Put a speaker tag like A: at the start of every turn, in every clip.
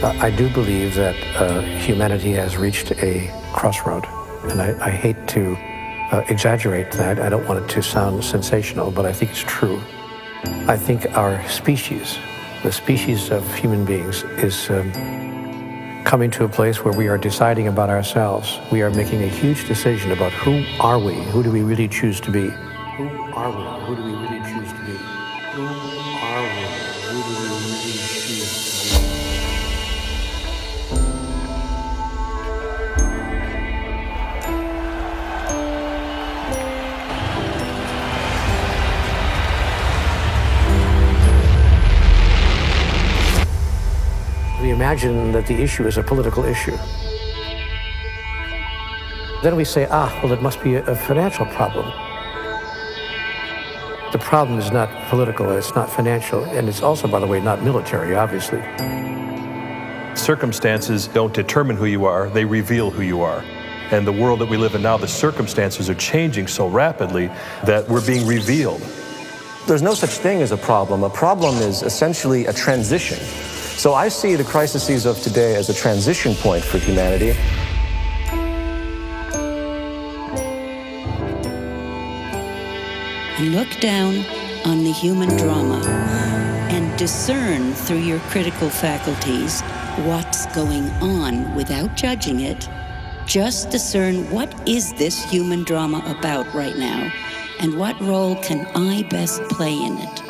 A: I do believe that humanity has reached a crossroad, and I hate to exaggerate that. I don't want it to sound sensational, but I think it's true. I think our species, the species of human beings, is coming to a place where we are deciding about ourselves. We are making a huge decision about who are we, who do we really choose to be? Who are we? Who do we really choose to be? Who are we? Who do we really choose to be? We imagine that the issue is a political issue. Then we say, well, it must be a financial problem. The problem is not political, it's not financial, and it's also, by the way, not military, obviously.
B: Circumstances don't determine who you are, they reveal who you are. And the world that we live in now, the circumstances are changing so rapidly that we're being revealed.
C: There's no such thing as a problem. A problem is essentially a transition. So I see the crises of today as a transition point for humanity.
D: Look down on the human drama and discern through your critical faculties what's going on without judging it. Just discern, what is this human drama about right now, and what role can I best play in it?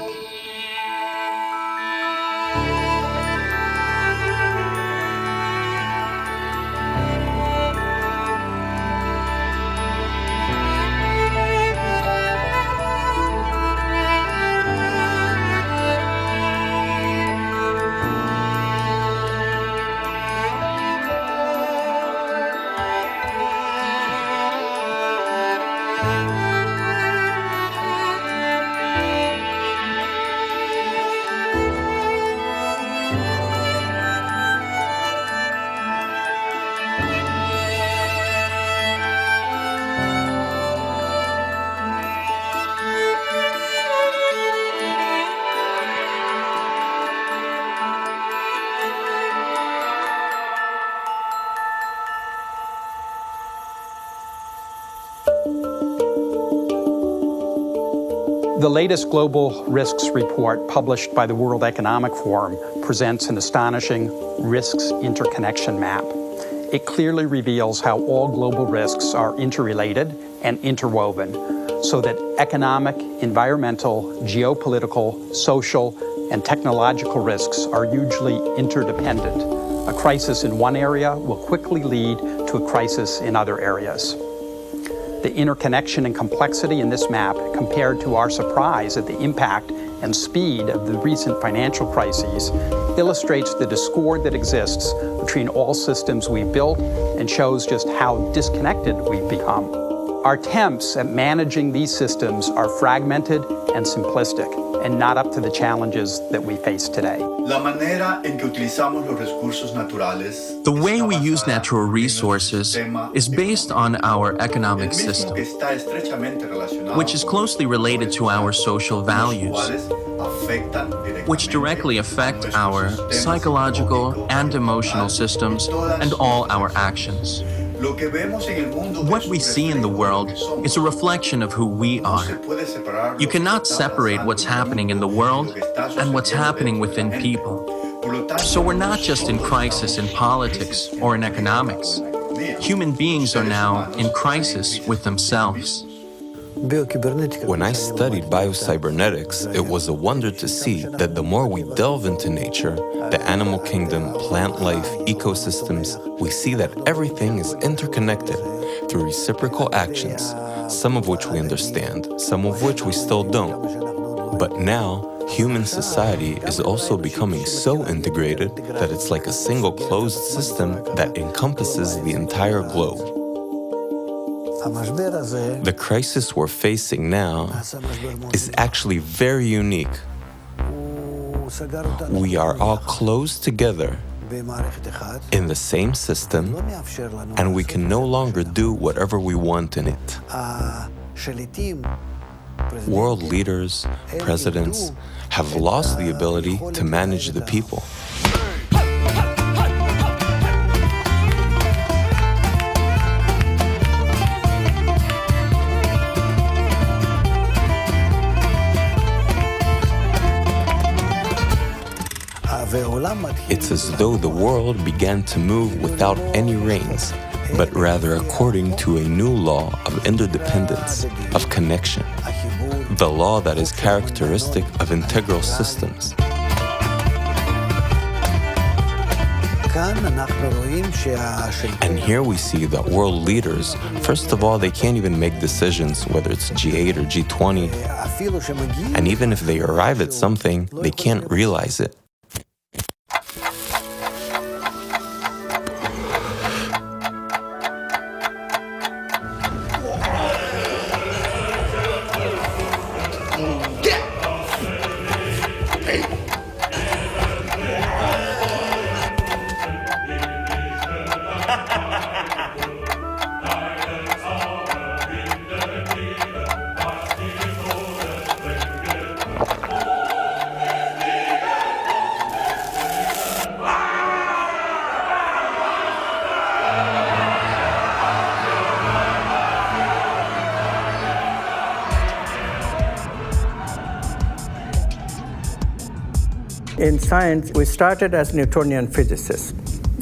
E: The latest Global Risks Report published by the World Economic Forum presents an astonishing risks interconnection map. It clearly reveals how all global risks are interrelated and interwoven, so that economic, environmental, geopolitical, social, and technological risks are hugely interdependent. A crisis in one area will quickly lead to a crisis in other areas. The interconnection and complexity in this map, compared to our surprise at the impact and speed of the recent financial crises, illustrates the discord that exists between all systems we've built and shows just how disconnected we've become. Our attempts at managing these systems are fragmented and simplistic, and not up to the challenges that we face today.
F: The way we use natural resources is based on our economic system, which is closely related to our social values, which directly affect our psychological and emotional systems and all our actions. What we see in the world is a reflection of who we are. You cannot separate what's happening in the world and what's happening within people. So we're not just in crisis in politics or in economics. Human beings are now in crisis with themselves.
G: When I studied biocybernetics, it was a wonder to see that the more we delve into nature, the animal kingdom, plant life, ecosystems, we see that everything is interconnected through reciprocal actions, some of which we understand, some of which we still don't. But now, human society is also becoming so integrated that it's like a single closed system that encompasses the entire globe. The crisis we're facing now is actually very unique. We are all closed together in the same system, and we can no longer do whatever we want in it. World leaders, presidents have lost the ability to manage the people. it's as though the world began to move without any reins, but rather according to a new law of interdependence, of connection, the law that is characteristic of integral systems. And here we see that world leaders, first of all, they can't even make decisions, whether it's G8 or G20. And even if they arrive at something, they can't realize it.
H: In science, we started as Newtonian physicists,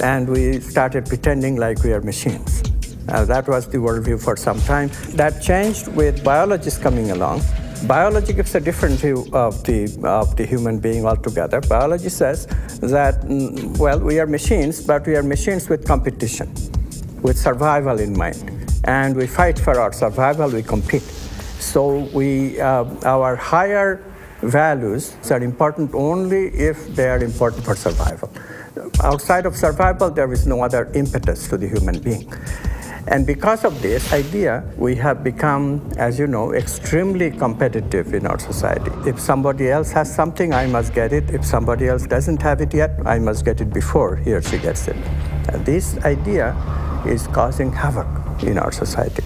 H: and we started pretending like we are machines. That was the worldview for some time. That changed with biologists coming along. Biology gives a different view of the human being altogether. Biology says that, well, we are machines, but we are machines with competition, with survival in mind. And we fight for our survival, we compete. So our higher values are important only if they are important for survival. Outside of survival, there is no other impetus to the human being. And because of this idea, we have become, as you know, extremely competitive in our society. If somebody else has something, I must get it. If somebody else doesn't have it yet, I must get it before he or she gets it. And this idea is causing havoc in our society.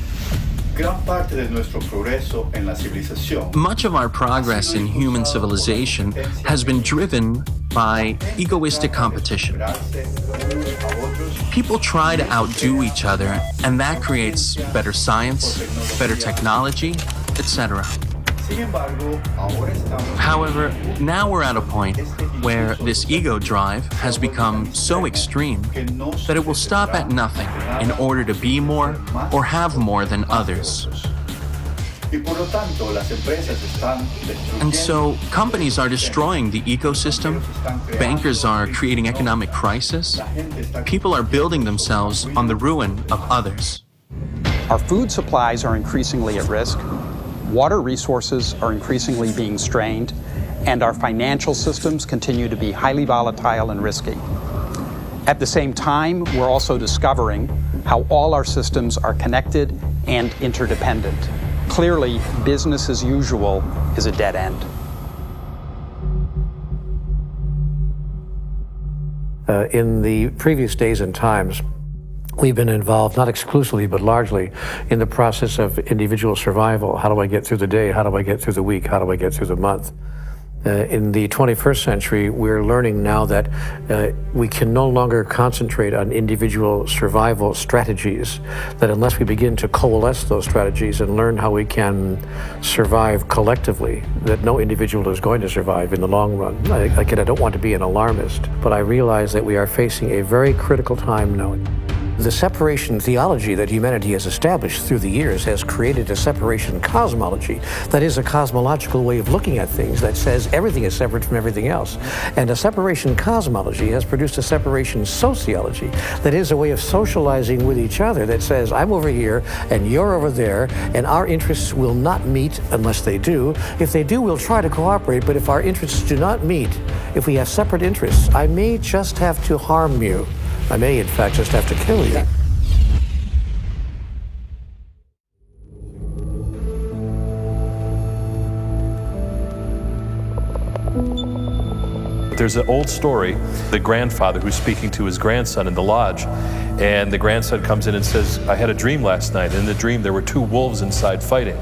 F: Much of our progress in human civilization has been driven by egoistic competition. People try to outdo each other, and that creates better science, better technology, etc. However, now we're at a point where this ego drive has become so extreme that it will stop at nothing in order to be more or have more than others. And so companies are destroying the ecosystem, bankers are creating economic crisis, people are building themselves on the ruin of others.
E: Our food supplies are increasingly at risk, water resources are increasingly being strained, and our financial systems continue to be highly volatile and risky. At the same time, we're also discovering how all our systems are connected and interdependent. Clearly, business as usual is a dead end.
A: In the previous days and times, we've been involved, not exclusively, but largely, in the process of individual survival. How do I get through the day? How do I get through the week? How do I get through the month? In the 21st century, we're learning now that we can no longer concentrate on individual survival strategies, that unless we begin to coalesce those strategies and learn how we can survive collectively, that no individual is going to survive in the long run. Again, I don't want to be an alarmist, but I realize that we are facing a very critical time now. The separation theology that humanity has established through the years has created a separation cosmology that is a cosmological way of looking at things that says everything is separate from everything else. And a separation cosmology has produced a separation sociology that is a way of socializing with each other that says I'm over here and you're over there and our interests will not meet unless they do. If they do, we'll try to cooperate, but if our interests do not meet, if we have separate interests, I may just have to harm you. I may, in fact, just have to kill you.
B: There's an old story, the grandfather who's speaking to his grandson in the lodge, and the grandson comes in and says, I had a dream last night. In the dream, there were two wolves inside fighting,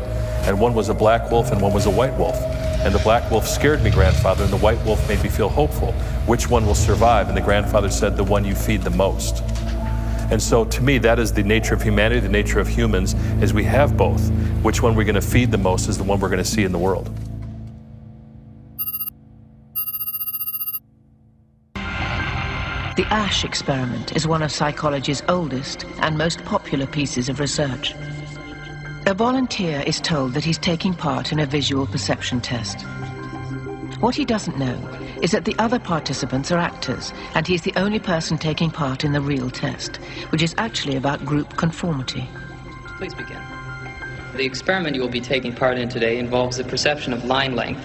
B: and one was a black wolf and one was a white wolf. And the black wolf scared me, grandfather, and the white wolf made me feel hopeful. Which one will survive? And the grandfather said, the one you feed the most. And so to me, that is the nature of humanity, the nature of humans, is we have both. Which one we're going to feed the most is the one we're going to see in the world.
I: The Ash experiment is one of psychology's oldest and most popular pieces of research. A volunteer is told that he's taking part in a visual perception test. What he doesn't know is that the other participants are actors, and he's the only person taking part in the real test, which is actually about group conformity.
J: Please begin. The experiment you will be taking part in today involves the perception of line length.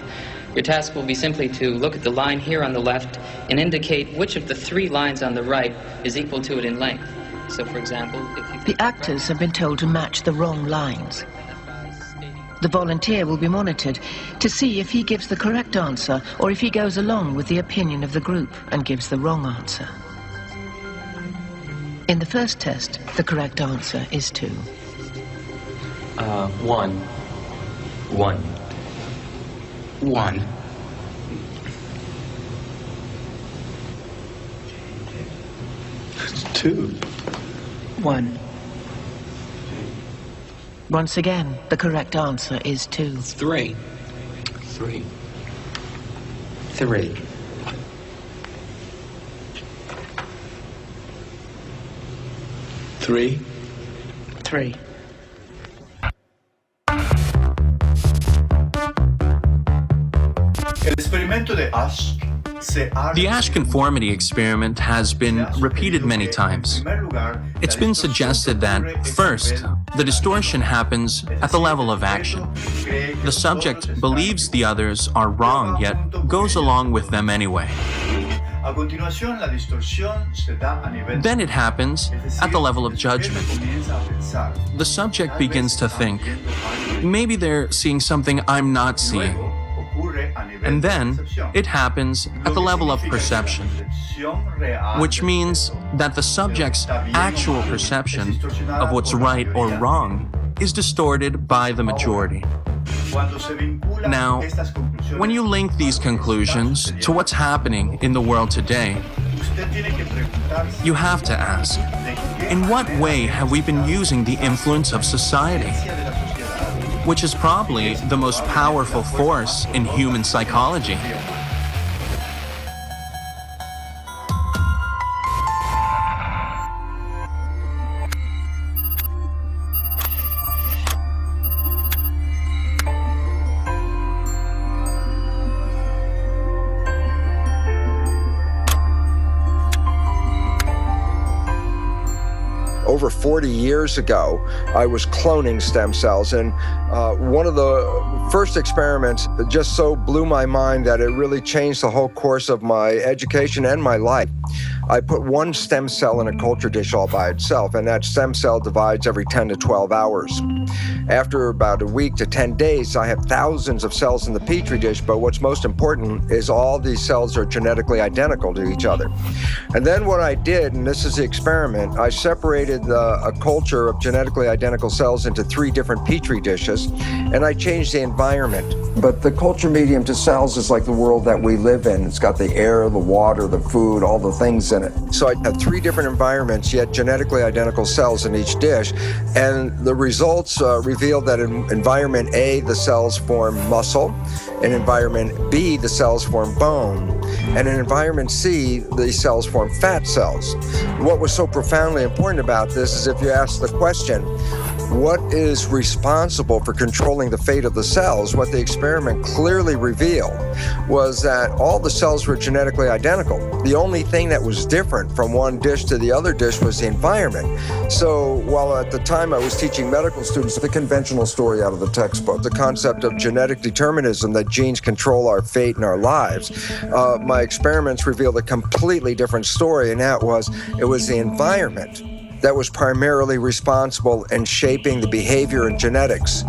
J: Your task will be simply to look at the line here on the left and indicate which of the 3 lines on the right is equal to it in length. So, for example, if you...
I: The actors have been told to match the wrong lines. The volunteer will be monitored to see if he gives the correct answer or if he goes along with the opinion of the group and gives the wrong answer. In the first test, the correct answer is 2.
J: 1. 1. 1.
K: It's 2.
I: 1. Once again, the correct answer is 2.
J: 3. 3. 3.
K: 3.
I: 3.
F: The Ash conformity experiment has been repeated many times. It's been suggested that, first, the distortion happens at the level of action. The subject believes the others are wrong, yet goes along with them anyway. Then it happens at the level of judgment. The subject begins to think, maybe they're seeing something I'm not seeing. And then it happens at the level of perception, which means that the subject's actual perception of what's right or wrong is distorted by the majority. Now, when you link these conclusions to what's happening in the world today, you have to ask, in what way have we been using the influence of society? Which is probably the most powerful force in human psychology.
L: Over 40 years ago, I was cloning stem cells, and one of the first experiments just so blew my mind that it really changed the whole course of my education and my life. I put one stem cell in a culture dish all by itself, and that stem cell divides every 10 to 12 hours. After about a week to 10 days, I have thousands of cells in the petri dish, but what's most important is all these cells are genetically identical to each other. And then what I did, and this is the experiment, I separated a culture of genetically identical cells into 3 different petri dishes, and I changed the environment. But the culture medium to cells is like the world that we live in. It's got the air, the water, the food, all the things in it. So I had 3 different environments, yet genetically identical cells in each dish, and the results revealed that in environment A, the cells form muscle, in environment B, the cells form bone, and in environment C, the cells form fat cells. What was so profoundly important about this is if you ask the question, what is responsible for controlling the fate of the cells? What the experiment clearly revealed was that all the cells were genetically identical. The only thing that was different from one dish to the other dish was the environment. So while at the time I was teaching medical students the conventional story out of the textbook, the concept of genetic determinism, that genes control our fate and our lives, my experiments revealed a completely different story, and that was, it was the environment that was primarily responsible in shaping the behavior and genetics.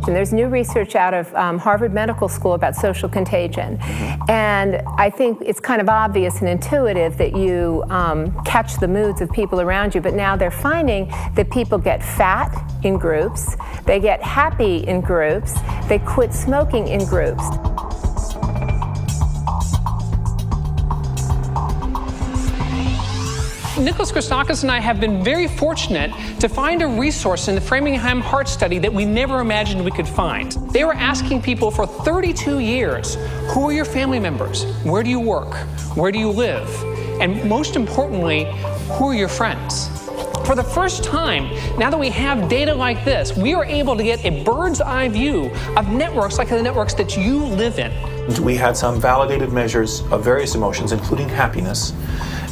M: And there's new research out of Harvard Medical School about social contagion. And I think it's kind of obvious and intuitive that you catch the moods of people around you, but now they're finding that people get fat in groups, they get happy in groups, they quit smoking in groups.
N: Nicholas Christakis and I have been very fortunate to find a resource in the Framingham Heart Study that we never imagined we could find. They were asking people for 32 years, who are your family members? Where do you work? Where do you live? And most importantly, who are your friends? For the first time, now that we have data like this, we are able to get a bird's eye view of networks like the networks that you live in.
O: We had some validated measures of various emotions, including happiness.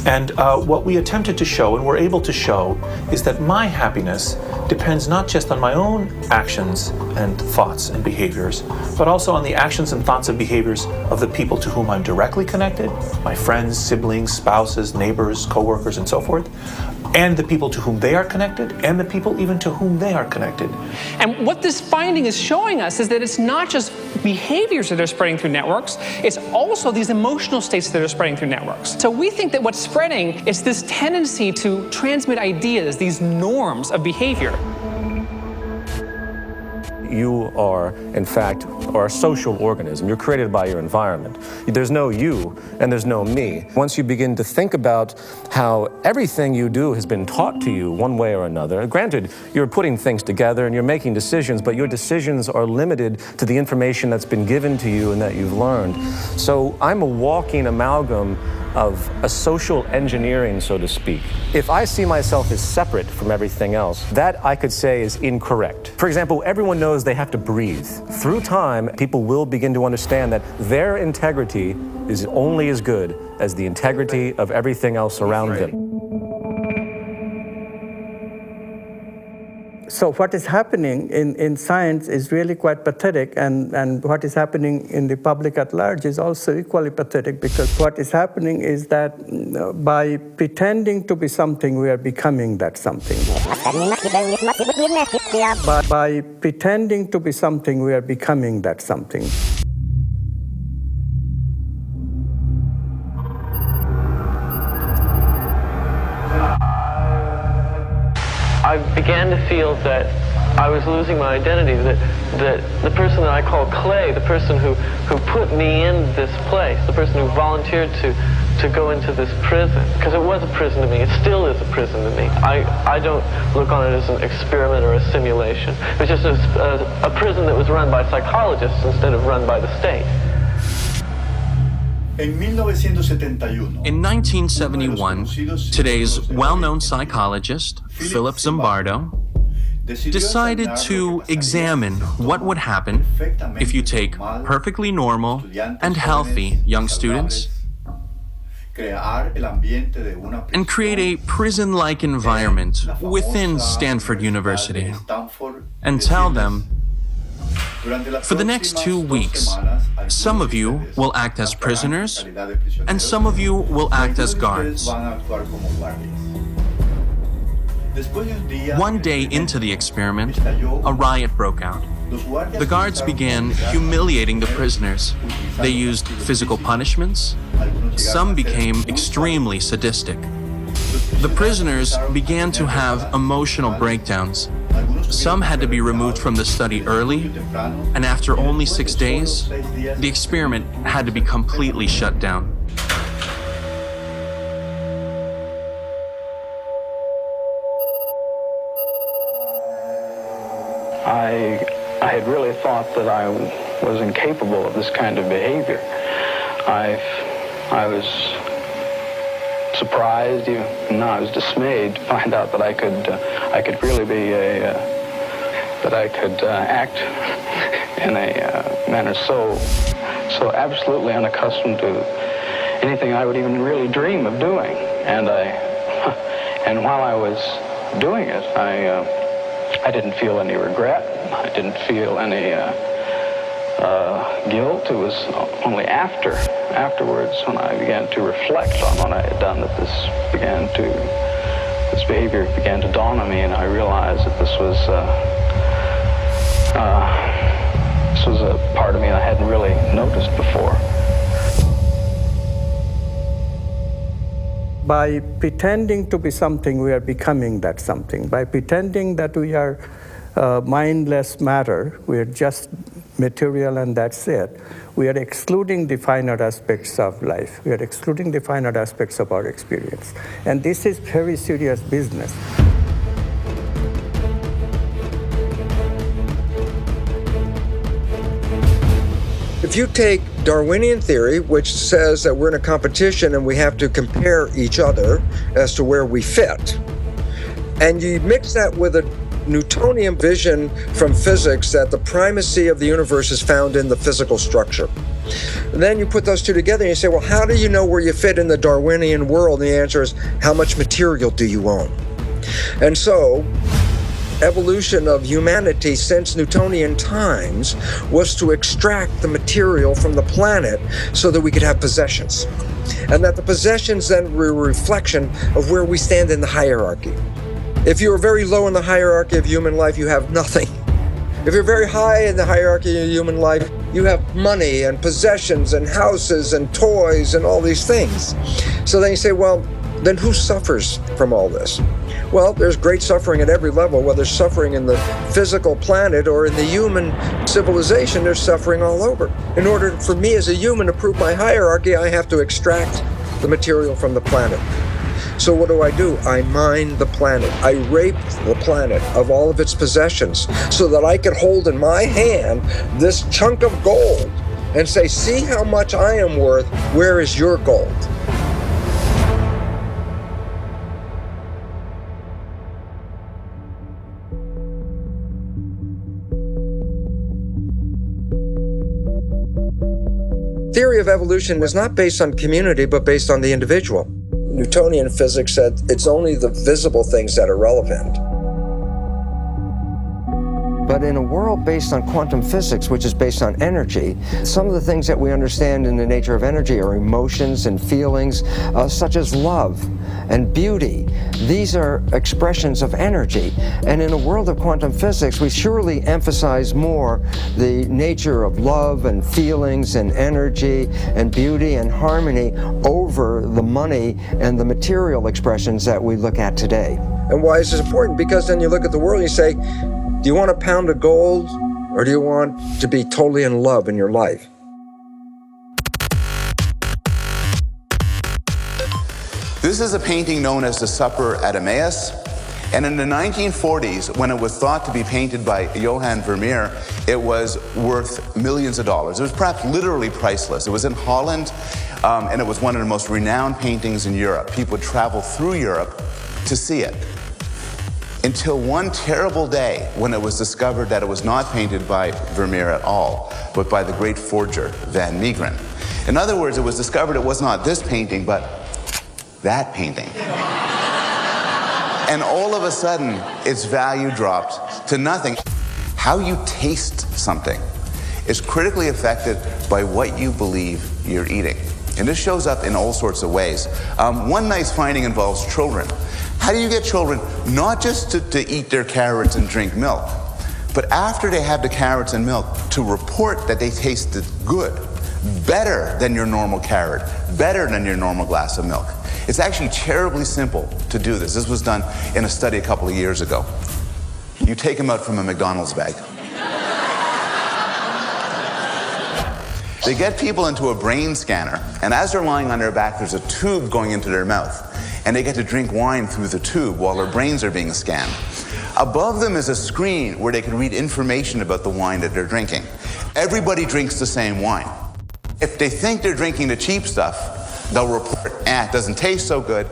O: And what we attempted to show, and were able to show, is that my happiness depends not just on my own actions and thoughts and behaviors, but also on the actions and thoughts and behaviors of the people to whom I'm directly connected, my friends, siblings, spouses, neighbors, coworkers, and so forth, and the people to whom they are connected, and the people even to whom they are connected.
N: And what this finding is showing us is that it's not just behaviors that are spreading through networks, it's also these emotional states that are spreading through networks. So we think that what's spreading is this tendency to transmit ideas, these norms of behavior.
C: You are, in fact, a social organism. You're created by your environment. There's no you and there's no me. Once you begin to think about how everything you do has been taught to you one way or another, granted, you're putting things together and you're making decisions, but your decisions are limited to the information that's been given to you and that you've learned. So I'm a walking amalgam of a social engineering, so to speak. If I see myself as separate from everything else, that I could say is incorrect. For example, everyone knows they have to breathe. Through time, people will begin to understand that their integrity is only as good as the integrity of everything else around them.
H: So what is happening in science is really quite pathetic, and what is happening in the public at large is also equally pathetic, because what is happening is that by pretending to be something, we are becoming that something. By pretending to be something, we are becoming that something.
P: I began to feel that I was losing my identity, that the person that I call Clay, the person who put me in this place, the person who volunteered to go into this prison, because it was a prison to me, it still is a prison to me. I don't look on it as an experiment or a simulation. It was just a prison that was run by psychologists instead of run by the state.
F: In 1971, today's well-known psychologist, Philip Zimbardo, decided to examine what would happen if you take perfectly normal and healthy young students and create a prison-like environment within Stanford University and tell them, for the next 2 weeks, some of you will act as prisoners, and some of you will act as guards. One day into the experiment, a riot broke out. The guards began humiliating the prisoners. They used physical punishments. Some became extremely sadistic. The prisoners began to have emotional breakdowns. Some had to be removed from the study early, and after only 6 days, the experiment had to be completely shut down.
Q: I had really thought that I was incapable of this kind of behavior. I was surprised, even I was dismayed to find out that I could really be that I could act in a manner so absolutely unaccustomed to anything I would even really dream of doing. And while I was doing it, I didn't feel any regret. I didn't feel any guilt. It was only afterwards when I began to reflect on what I had done that this behavior began to dawn on me, and I realized that this was a part of me I hadn't really noticed before.
H: By pretending to be something, we are becoming that something. By pretending that we are mindless matter. We are just material and that's it. We are excluding the finite aspects of life. We are excluding the finite aspects of our experience. And this is very serious business.
L: If you take Darwinian theory, which says that we're in a competition and we have to compare each other as to where we fit, and you mix that with a Newtonian vision from physics that the primacy of the universe is found in the physical structure. And then you put those two together and you say, well, how do you know where you fit in the Darwinian world? And the answer is, how much material do you own? And so, evolution of humanity since Newtonian times was to extract the material from the planet so that we could have possessions. And that the possessions then were a reflection of where we stand in the hierarchy. If you're very low in the hierarchy of human life, you have nothing. If you're very high in the hierarchy of human life, you have money and possessions and houses and toys and all these things. So then you say, well, then who suffers from all this? Well, there's great suffering at every level, whether suffering in the physical planet or in the human civilization, there's suffering all over. In order for me as a human to prove my hierarchy, I have to extract the material from the planet. So what do? I mine the planet. I rape the planet of all of its possessions so that I can hold in my hand this chunk of gold and say, see how much I am worth, where is your gold? Theory of evolution is not based on community, but based on the individual. Newtonian physics said it's only the visible things that are relevant.
R: But in a world based on quantum physics, which is based on energy, some of the things that we understand in the nature of energy are emotions and feelings, such as love and beauty. These are expressions of energy. And in a world of quantum physics, we surely emphasize more the nature of love and feelings and energy and beauty and harmony over the money and the material expressions that we look at today.
L: And why is this important? Because then you look at the world and you say, do you want a pound of gold, or do you want to be totally in love in your life?
S: This is a painting known as the Supper at Emmaus. And in the 1940s, when it was thought to be painted by Johann Vermeer, it was worth millions of dollars. It was perhaps literally priceless. It was in Holland, and it was one of the most renowned paintings in Europe. People would travel through Europe to see it. Until one terrible day when it was discovered that it was not painted by Vermeer at all, but by the great forger, Van Meegeren. In other words, it was discovered it was not this painting, but that painting. And all of a sudden, its value dropped to nothing. How you taste something is critically affected by what you believe you're eating. And this shows up in all sorts of ways. One nice finding involves children. How do you get children not just to eat their carrots and drink milk, but after they have the carrots and milk, to report that they tasted good, better than your normal carrot, better than your normal glass of milk? It's actually terribly simple to do this. This was done in a study a couple of years ago. You take them out from a McDonald's bag. They get people into a brain scanner, and as they're lying on their back, there's a tube going into their mouth, and they get to drink wine through the tube while their brains are being scanned. Above them is a screen where they can read information about the wine that they're drinking. Everybody drinks the same wine. If they think they're drinking the cheap stuff, they'll report, it doesn't taste so good,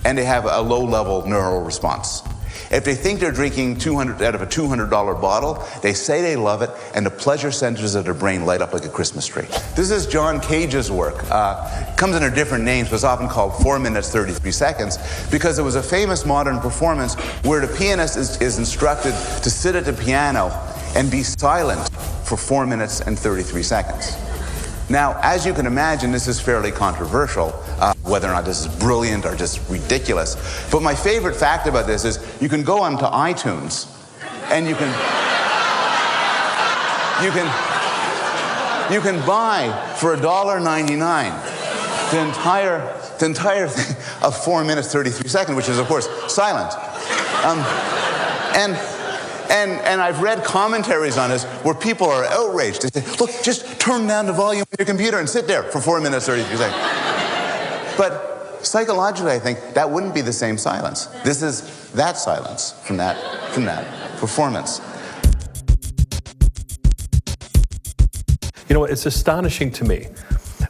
S: and they have a low-level neural response. If they think they're drinking 200 out of a $200 bottle, they say they love it, and the pleasure centers of their brain light up like a Christmas tree. This is John Cage's work. Comes under different names, but it's often called 4 minutes, 33 seconds, because it was a famous modern performance where the pianist is instructed to sit at the piano and be silent for 4 minutes and 33 seconds. Now, as you can imagine, this is fairly controversial, whether or not this is brilliant or just ridiculous. But my favorite fact about this is you can go onto iTunes and you can buy for $1.99 the entire thing of 4 minutes, 33 seconds, which is, of course, silent. And And I've read commentaries on this where people are outraged. They say, look, just turn down the volume of your computer and sit there for 4 minutes, 30 seconds. But psychologically, I think that wouldn't be the same silence. This is that silence from that performance.
B: You know, it's astonishing to me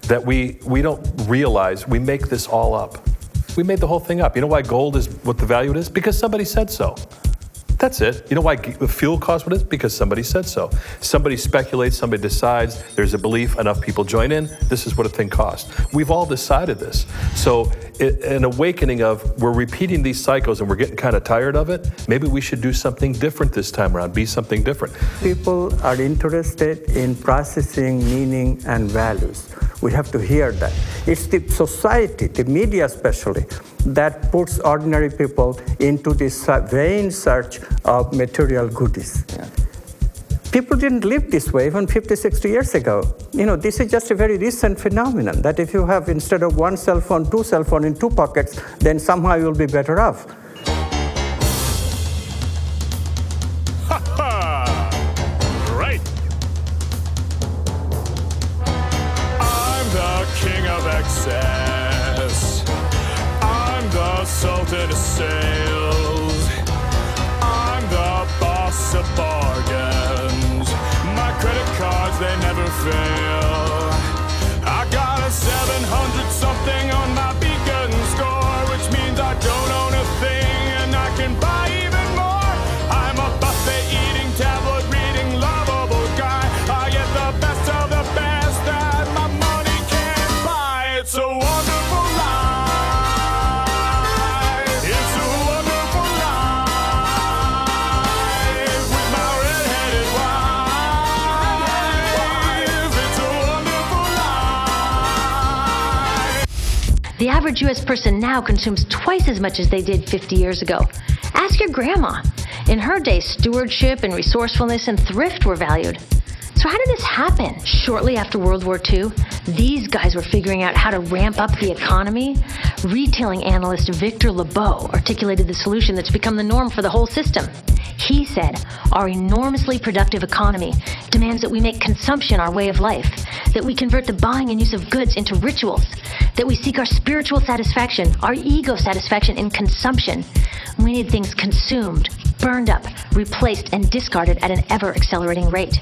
B: that we don't realize we make this all up. We made the whole thing up. You know why gold is what the value it is? Because somebody said so. That's it. You know why the fuel costs what it is? Because somebody said so. Somebody speculates, somebody decides, there's a belief, enough people join in, this is what a thing costs. We've all decided this. So an awakening of, we're repeating these cycles and we're getting kind of tired of it, maybe we should do something different this time around, be something different.
H: People are interested in processing meaning and values. We have to hear that. It's the society, the media especially, that puts ordinary people into this vain search of material goodies. Yeah. People didn't live this way even 50, 60 years ago. You know, this is just a very recent phenomenon, that if you have, instead of one cell phone, two cell phones in two pockets, then somehow you'll be better off.
T: Right. I'm the king of excess. I'm the sultan of sales. I'm the boss of bargains. My credit cards, they never fail. I got a 700 something on my beacon score, which means I don't own a thing and I can buy even more. I'm a buffet eating, tablet reading, lovable guy. I get the best of the best that my money can't buy. It's a wonderful life. It's a wonderful life with my red-headed wife. It's a wonderful life.
U: The average U.S. person now consumes twice as much as they did 50 years ago. Ask your grandma. In her day, stewardship and resourcefulness and thrift were valued. So how did this happen? Shortly after World War II, these guys were figuring out how to ramp up the economy. Retailing analyst Victor Lebeau articulated the solution that's become the norm for the whole system. He said, our enormously productive economy demands that we make consumption our way of life, that we convert the buying and use of goods into rituals, that we seek our spiritual satisfaction, our ego satisfaction in consumption. We need things consumed, burned up, replaced, and discarded at an ever-accelerating rate.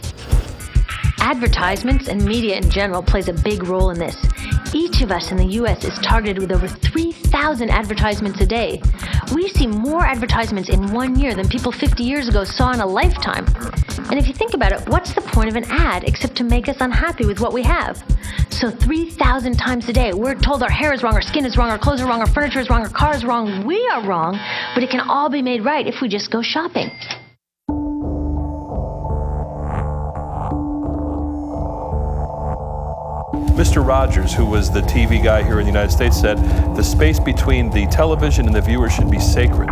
U: Advertisements and media in general plays a big role in this. Each of us in the U.S. is targeted with over 3,000 advertisements a day. We see more advertisements in 1 year than people 50 years ago saw in a lifetime. And if you think about it, what's the point of an ad except to make us unhappy with what we have? So 3,000 times a day, we're told our hair is wrong, our skin is wrong, our clothes are wrong, our furniture is wrong, our car is wrong. We are wrong, but it can all be made right if we just go shopping.
B: Mr. Rogers, who was the TV guy here in the United States, said the space between the television and the viewer should be sacred.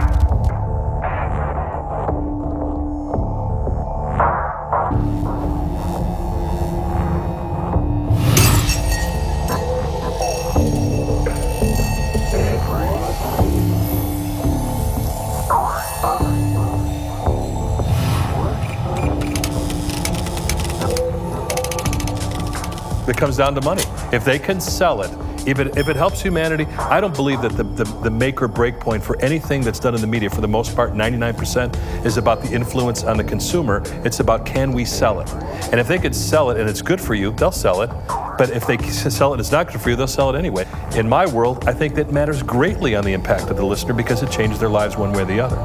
B: It comes down to money. If they can sell it, if it helps humanity, I don't believe that the make or break point for anything that's done in the media, for the most part, 99%, is about the influence on the consumer. It's about, can we sell it? And if they could sell it and it's good for you, they'll sell it. But if they sell it and it's not good for you, they'll sell it anyway. In my world, I think that matters greatly on the impact of the listener because it changes their lives one way or the other.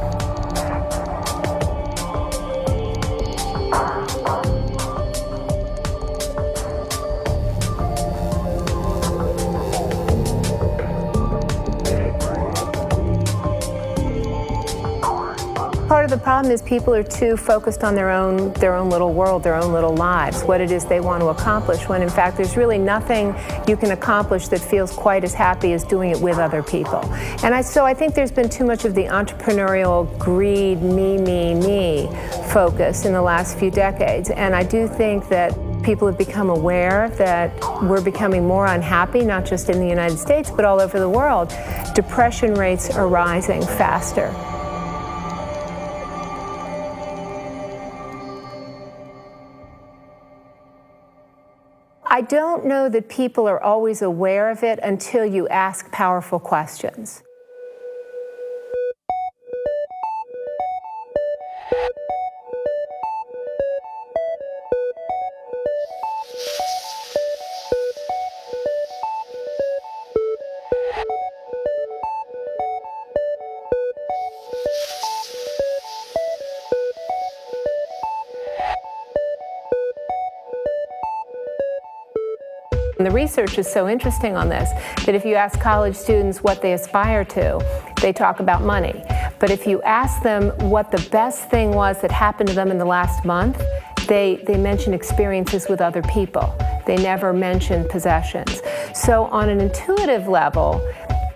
M: Part of the problem is people are too focused on their own little world, their own little lives, what it is they want to accomplish, when in fact there's really nothing you can accomplish that feels quite as happy as doing it with other people. And so I think there's been too much of the entrepreneurial greed, me focus in the last few decades. And I do think that people have become aware that we're becoming more unhappy, not just in the United States, but all over the world. Depression rates are rising faster. I don't know that people are always aware of it until you ask powerful questions. And the research is so interesting on this that if you ask college students what they aspire to, they talk about money. But if you ask them what the best thing was that happened to them in the last month, they mention experiences with other people. They never mention possessions. So on an intuitive level,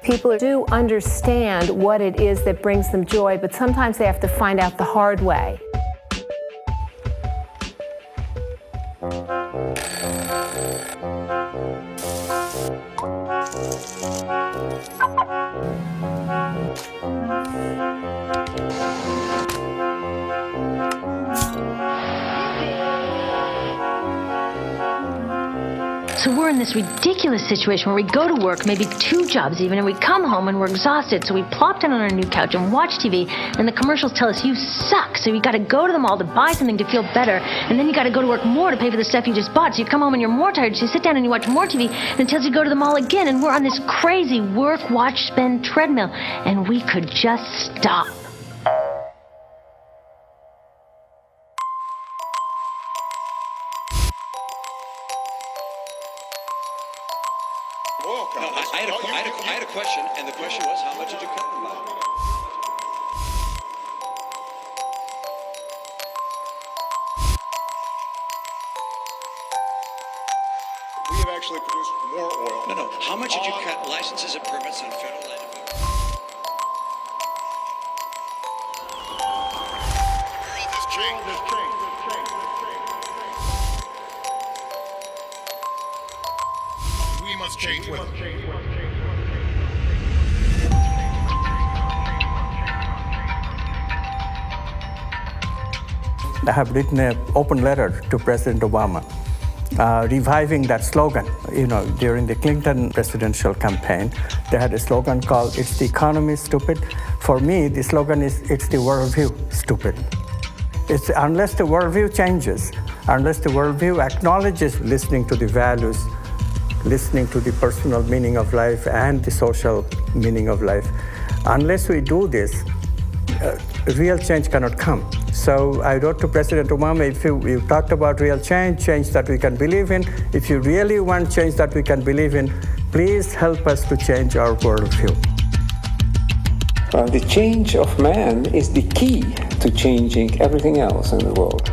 M: people do understand what it is that brings them joy, but sometimes they have to find out the hard way.
U: So we're in this ridiculous situation where we go to work, maybe 2 jobs even, and we come home and we're exhausted, so we plop down on our new couch and watch TV, and the commercials tell us you suck, so you gotta go to the mall to buy something to feel better, and then you gotta go to work more to pay for the stuff you just bought, so you come home and you're more tired, so you sit down and you watch more TV, and it tells you to go to the mall again, and we're on this crazy work, watch, spend treadmill, and we could just stop.
D: I had a question, and the question was, how much did you cut them by?
V: We have actually produced more oil.
D: No. How much did you cut licenses and permits on federal land?
V: We must change with it.
H: I have written an open letter to President Obama, reviving that slogan. You know, during the Clinton presidential campaign, they had a slogan called, "It's the economy, stupid." For me, the slogan is, "It's the worldview, stupid." It's unless the worldview changes, unless the worldview acknowledges listening to the values, listening to the personal meaning of life and the social meaning of life, unless we do this, real change cannot come. So I wrote to President Obama, if you talked about real change that we can believe in, if you really want change that we can believe in, please help us to change our worldview.
W: Well, the change of man is the key to changing everything else in the world.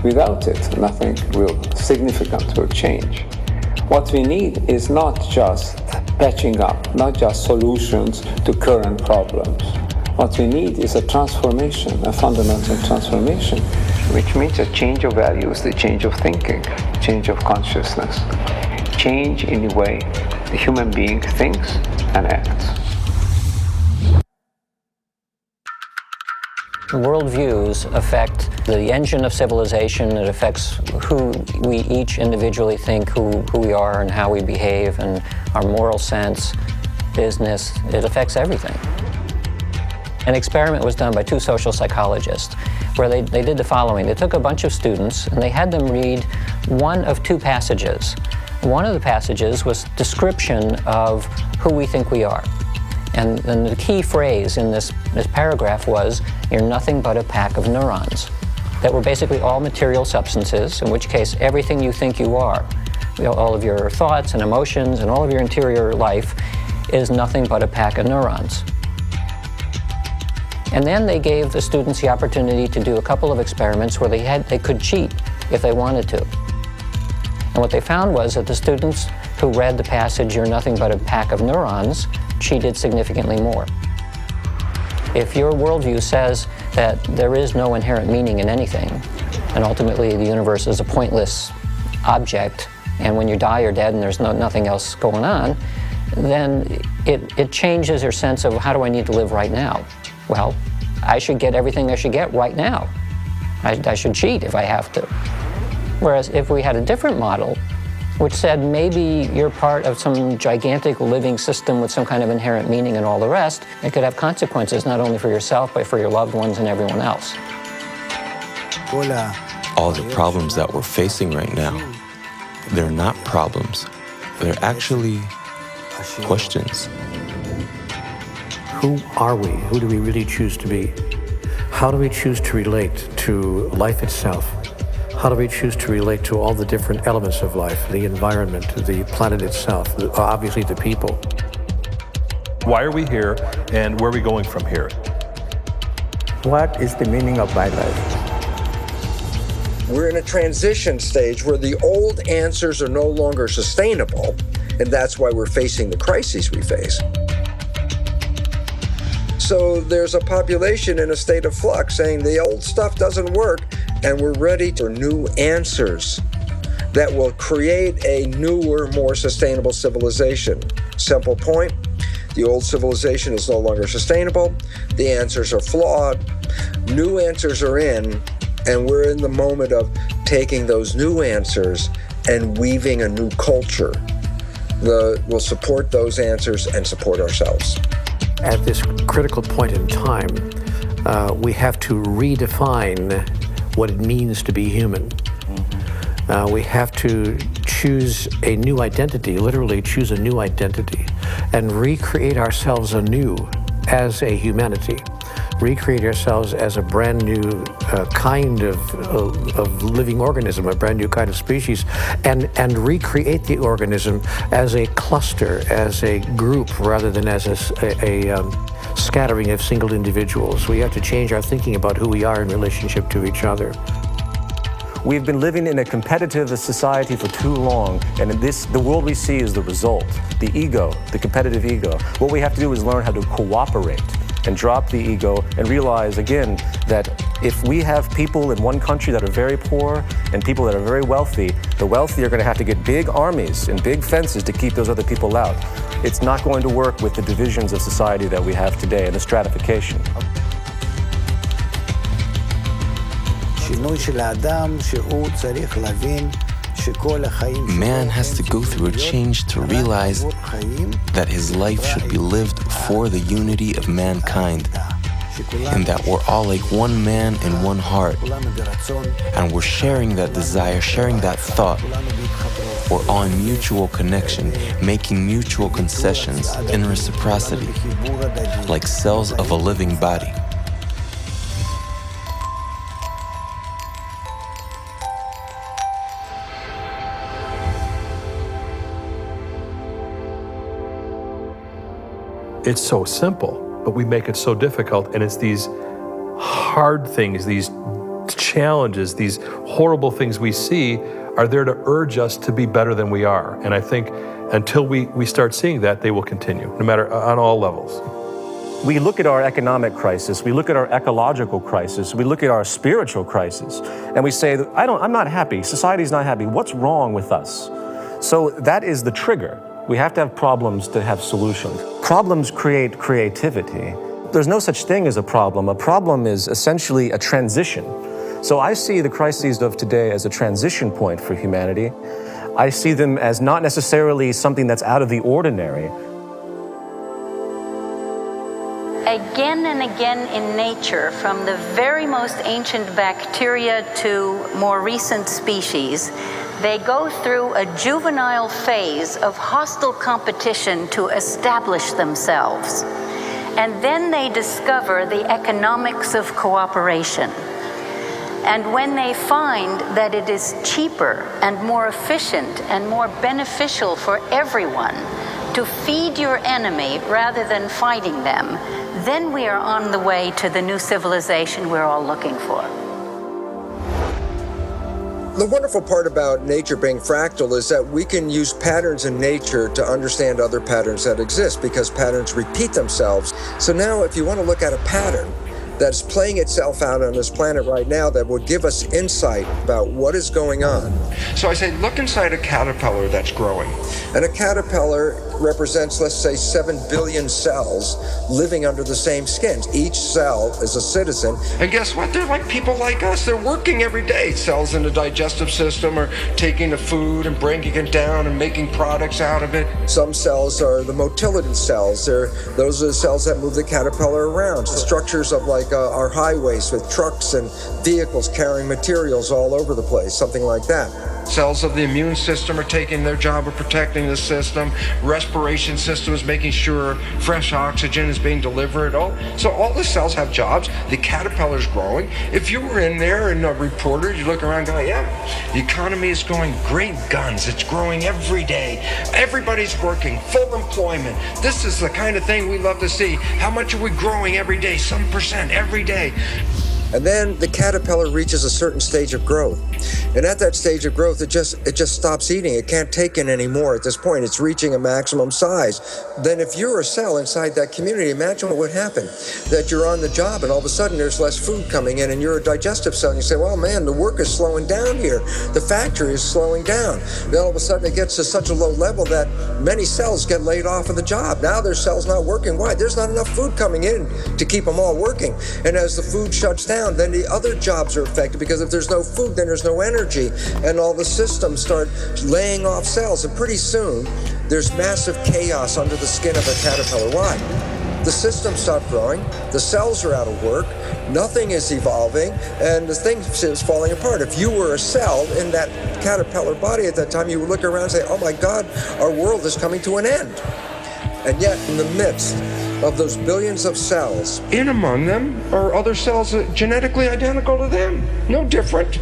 W: Without it, nothing significant will change. What we need is not just patching up, not just solutions to current problems. What we need is a transformation, a fundamental transformation, which means a change of values, the change of thinking, change of consciousness, change in the way the human being thinks and acts.
X: Worldviews affect the engine of civilization. It affects who we each individually think who we are and how we behave, and our moral sense, business. It affects everything. An experiment was done by 2 social psychologists where they did the following. They took a bunch of students and they had them read one of 2 passages. One of the passages was description of who we think we are. And the key phrase in this paragraph was, "You're nothing but a pack of neurons," that were basically all material substances, in which case everything you think you are, all of your thoughts and emotions and all of your interior life is nothing but a pack of neurons. And then they gave the students the opportunity to do a couple of experiments where they could cheat if they wanted to. And what they found was that the students who read the passage, "You're nothing but a pack of neurons," cheated significantly more. If your worldview says that there is no inherent meaning in anything, and ultimately the universe is a pointless object, and when you die you're dead and there's nothing else going on, then it changes your sense of, how do I need to live right now? Well, I should get everything I should get right now. I should cheat if I have to. Whereas if we had a different model, which said maybe you're part of some gigantic living system with some kind of inherent meaning and all the rest. It could have consequences not only for yourself, but for your loved ones and everyone else.
A: All the problems that we're facing right now, they're not problems. They're actually questions.
E: Who are we? Who do we really choose to be? How do we choose to relate to life itself? How do we choose to relate to all the different elements of life, the environment, the planet itself, obviously the people?
B: Why are we here, and where are we going from here?
H: What is the meaning of my life?
L: We're in a transition stage where the old answers are no longer sustainable, and that's why we're facing the crises we face. So there's a population in a state of flux saying the old stuff doesn't work, and we're ready for new answers that will create a newer, more sustainable civilization. Simple point, the old civilization is no longer sustainable, the answers are flawed, new answers are in, and we're in the moment of taking those new answers and weaving a new culture that will support those answers and support ourselves.
E: At this critical point in time, we have to redefine what it means to be human. We have to choose a new identity, literally choose a new identity, and recreate ourselves anew as a humanity. Recreate ourselves as a brand new kind of living organism, a brand new kind of species, and recreate the organism as a cluster, as a group, rather than as a scattering of single individuals. We have to change our thinking about who we are in relationship to each other.
C: We've been living in a competitive society for too long, and the world we see is the result. The ego, the competitive ego. What we have to do is learn how to cooperate and drop the ego and realize, again, that if we have people in one country that are very poor and people that are very wealthy, the wealthy are going to have to get big armies and big fences to keep those other people out. It's not going to work with the divisions of society that we have today and the stratification.
A: Man has to go through a change to realize that his life should be lived for the unity of mankind, and that we're all like one man and one heart, and we're sharing that desire, sharing that thought. We're all in mutual connection, making mutual concessions in reciprocity, like cells of a living body.
B: It's so simple, but we make it so difficult, and it's these hard things, these challenges, these horrible things we see are there to urge us to be better than we are. And I think until we start seeing that, they will continue, no matter on all levels.
C: We look at our economic crisis, we look at our ecological crisis, we look at our spiritual crisis, and we say, I'm not happy, society's not happy, what's wrong with us? So that is the trigger. We have to have problems to have solutions. Problems create creativity. There's no such thing as a problem. A problem is essentially a transition. So I see the crises of today as a transition point for humanity. I see them as not necessarily something that's out of the ordinary.
G: Again and again in nature, from the very most ancient bacteria to more recent species, they go through a juvenile phase of hostile competition to establish themselves. And then they discover the economics of cooperation. And when they find that it is cheaper and more efficient and more beneficial for everyone to feed your enemy rather than fighting them, then we are on the way to the new civilization we're all looking for.
L: The wonderful part about nature being fractal is that we can use patterns in nature to understand other patterns that exist, because patterns repeat themselves. So now if you want to look at a pattern that's playing itself out on this planet right now that would give us insight about what is going on. So I say, look inside a caterpillar that's growing. And a caterpillar represents, let's say, 7 billion cells living under the same skin. Each cell is a citizen. And guess what? They're like people like us. They're working every day. Cells in the digestive system are taking the food and breaking it down and making products out of it. Some cells are the motility cells. Those are the cells that move the caterpillar around. The structures of like our highways with trucks and vehicles carrying materials all over the place, something like that. Cells of the immune system are taking their job of protecting the system. Respiration system is making sure fresh oxygen is being delivered. So all the cells have jobs. The caterpillar's growing. If you were in there and a reporter, you look around going, yeah, the economy is going great guns. It's growing every day. Everybody's working, full employment. This is the kind of thing we love to see. How much are we growing every day? Some percent every day. And then the caterpillar reaches a certain stage of growth. And at that stage of growth, it just stops eating. It can't take in anymore at this point. It's reaching a maximum size. Then if you're a cell inside that community, imagine what would happen. That you're on the job and all of a sudden there's less food coming in and you're a digestive cell and you say, well, man, the work is slowing down here. The factory is slowing down. Then all of a sudden it gets to such a low level that many cells get laid off of the job. Now their cell's not working. Why? There's not enough food coming in to keep them all working. And as the food shuts down, then the other jobs are affected, because if there's no food, then there's no energy, and all the systems start laying off cells, and pretty soon there's massive chaos under the skin of a caterpillar. Why? The systems stop growing, the cells are out of work, nothing is evolving, and the thing is falling apart. If you were a cell in that caterpillar body at that time, you would look around and say, oh my God, our world is coming to an end. And yet, in the midst of those billions of cells, in among them are other cells genetically identical to them, no different.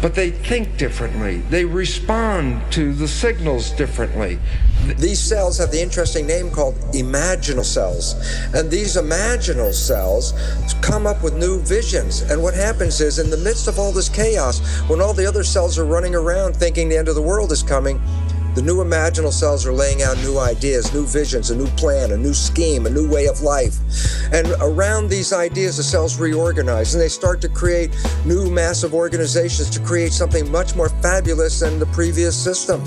L: But they think differently. They respond to the signals differently. These cells have the interesting name called imaginal cells. And these imaginal cells come up with new visions. And what happens is, in the midst of all this chaos, when all the other cells are running around thinking the end of the world is coming, the new imaginal cells are laying out new ideas, new visions, a new plan, a new scheme, a new way of life. And around these ideas, the cells reorganize, and they start to create new massive organizations to create something much more fabulous than the previous system.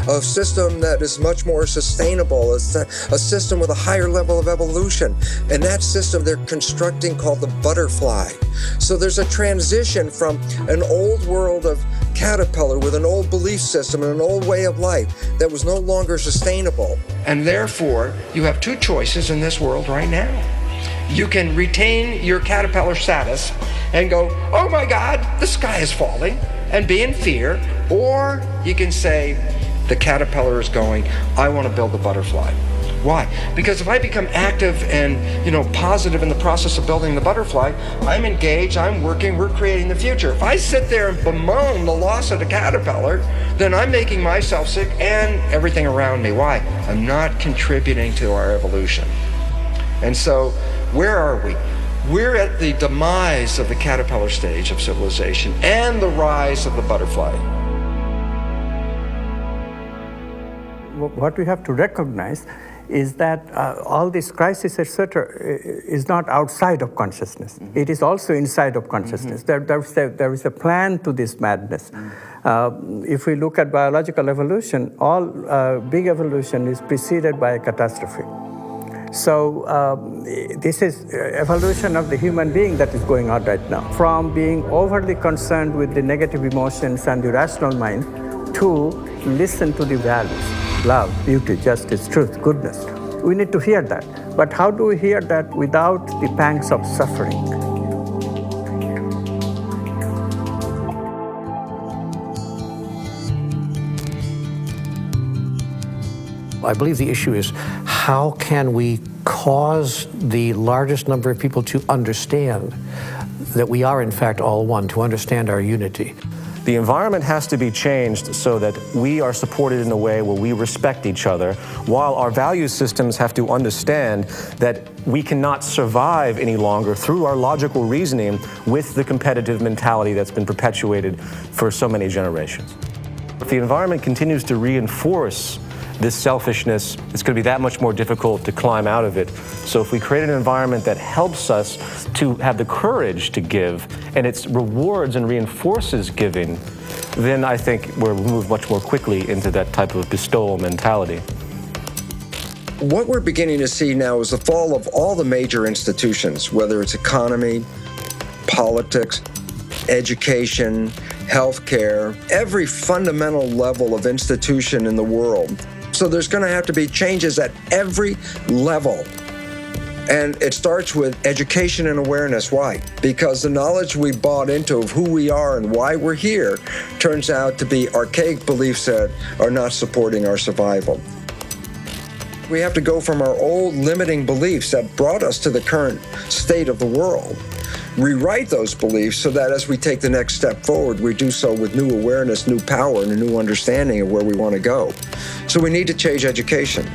L: A system that is much more sustainable, a system with a higher level of evolution. And that system they're constructing called the butterfly. So there's a transition from an old world of caterpillar with an old belief system and an old way of life that was no longer sustainable. And therefore, you have two choices in this world right now. You can retain your caterpillar status and go, oh my God, the sky is falling, and be in fear. Or you can say, the caterpillar is going, I want to build the butterfly. Why? Because if I become active and, positive in the process of building the butterfly, I'm engaged, I'm working, we're creating the future. If I sit there and bemoan the loss of the caterpillar, then I'm making myself sick and everything around me. Why? I'm not contributing to our evolution. And so, where are we? We're at the demise of the caterpillar stage of civilization and the rise of the butterfly.
H: What we have to recognize is that all these crises, etc., is not outside of consciousness. Mm-hmm. It is also inside of consciousness. Mm-hmm. There is a plan to this madness. Mm-hmm. If we look at biological evolution, all big evolution is preceded by a catastrophe. So this is evolution of the human being that is going on right now. From being overly concerned with the negative emotions and the rational mind to listen to the values. Love, beauty, justice, truth, goodness. We need to hear that. But how do we hear that without the pangs of suffering?
E: I believe the issue is, how can we cause the largest number of people to understand that we are in fact all one, to understand our unity?
C: The environment has to be changed so that we are supported in a way where we respect each other, while our value systems have to understand that we cannot survive any longer through our logical reasoning with the competitive mentality that's been perpetuated for so many generations. If the environment continues to reinforce this selfishness, it's going to be that much more difficult to climb out of it. So if we create an environment that helps us to have the courage to give, and it rewards and reinforces giving, then I think we'll move much more quickly into that type of bestowal mentality.
L: What we're beginning to see now is the fall of all the major institutions, whether it's economy, politics, education, healthcare, every fundamental level of institution in the world. So there's going to have to be changes at every level. And it starts with education and awareness. Why? Because the knowledge we bought into of who we are and why we're here turns out to be archaic beliefs that are not supporting our survival. We have to go from our old limiting beliefs that brought us to the current state of the world, rewrite those beliefs so that as we take the next step forward, we do so with new awareness, new power, and a new understanding of where we want to go. So we need to change education.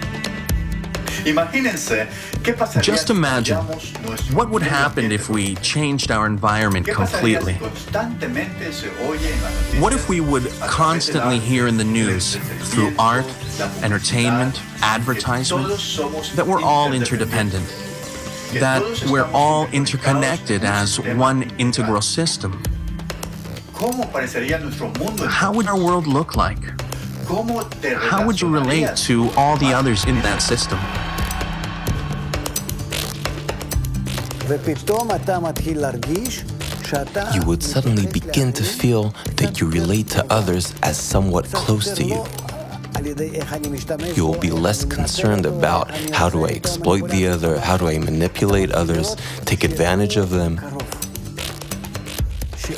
F: Just imagine what would happen if we changed our environment completely. What if we would constantly hear in the news, through art, entertainment, advertisement, that we're all interdependent, that we're all interconnected as one integral system? How would our world look like? How would you relate to all the others in that system?
A: You would suddenly begin to feel that you relate to others as somewhat close to you. You will be less concerned about how do I exploit the other, how do I manipulate others, take advantage of them.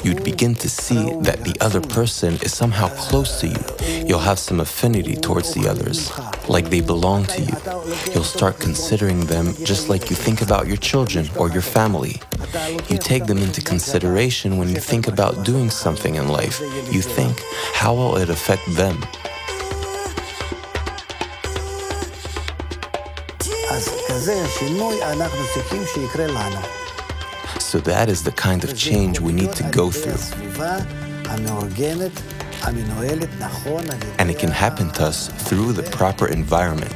A: You'd begin to see that the other person is somehow close to you. You'll have some affinity towards the others, like they belong to you. You'll start considering them just like you think about your children or your family. You take them into consideration when you think about doing something in life. You think, how will it affect them? So that is the kind of change we need to go through. And it can happen to us through the proper environment